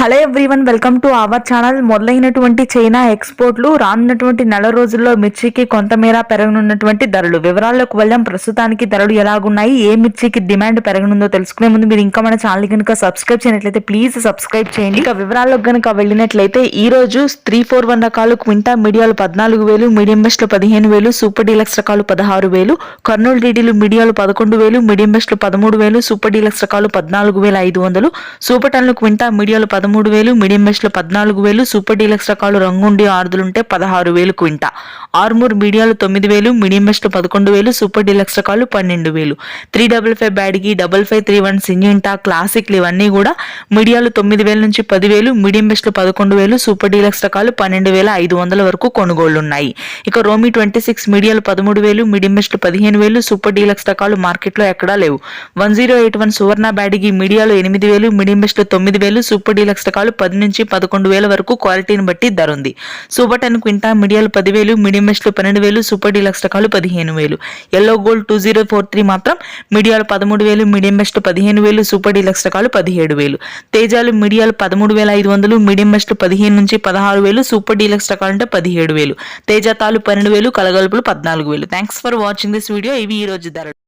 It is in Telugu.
Hello everyone, welcome to our channel. మొదలైనటువంటి చైనా ఎక్స్పోర్ట్లు రానున్నటువంటి నెల రోజుల్లో మిర్చికి కొంతమేర పెరగనున్నటువంటి ధరలు వివరాల్లోకి వెళ్దాం. ప్రస్తుతానికి ధరలు ఎలాగున్నాయి, ఏ మిర్చికి డిమాండ్ పెరగనుందో తెలుసుకునే ముందు మీరు ఇంకా మన ఛానల్ కనుక సబ్స్క్రైబ్ చేయనట్లయితే ప్లీజ్ సబ్స్క్రైబ్ చేయండి. ఇక వివరాల్లోకి కనుక వెళ్ళినట్లయితే ఈ రోజు 341 రకాలు క్వింటా మీడియాలు 14,000, మీడియం బెస్ట్లు 15,000, సూపర్ డీలక్స్ రకాలు 16,000, కర్నూలు డీడీలు మీడియాలు 11,000, మీడియం బెస్ట్లు 13,000, సూపర్ డీలక్స్ రకాలు 14,500, సూపర్ టన్లు క్వింటా మీడియాలు 13,000, మీడియం బెస్ట్లు 14,000, సూపర్ డీలక్స్ రకాలు రంగుండి ఆర్దులుంటే 16,000 క్వింటా. ఆర్మూర్ మీడియాలు 9,000, మీడియం బెస్ట్లు 11,000, సూపర్ డీలక్స్ రకాలు 12,000. 355 బ్యాడ్గి, 5531 సింజింటా క్లాసిక్లు ఇవన్నీ కూడా మీడియాలు 9,000 నుంచి 10,000, మీడియం బెస్ట్లు 11,000, సూపర్ డీలక్స్ రకాలు 12,500 వరకు కొనుగోళ్లున్నాయి. ఇక రోమి 26 మీడియాలు 13,000, మీడియం బెస్ట్లు 15,000, సూపర్ డీలక్స్ రకాలు మార్కెట్లో ఎక్కడా లేవు. 1081 సువర్ణ బ్యాడ్గి మీడియాలు 8,000, మీడియం బెస్ట్లు 9,000, సూపర్ డీలక్స్ రకాలు 10 నుంచి 11,000 వరకు క్వాలిటీని బట్టి ధర ఉంది. సూపర్ 10 క్వింటా మీడియాలు 10,000, మీడియం బెస్ట్లు 12,000, సూపర్ డీలక్స్ రకాలు 15,000. ఎల్లో గోల్డ్ 2043 మాత్రం మీడియాలు 13,000, మీడియం బెస్ట్లు 15,000, సూపర్ డీలక్స్ రకాలు 17,000. తేజాలు మీడియాలు 13,500, మీడియం బెస్ట్లు 15 నుంచి 16,000, సూపర్ డీలక్స్ రకాలు అంటే 17,000. తేజాతాలు 12,000, కలగలుపులు 14,000. Thanks for watching this video. ఇవి ఈ రోజు ధరలు.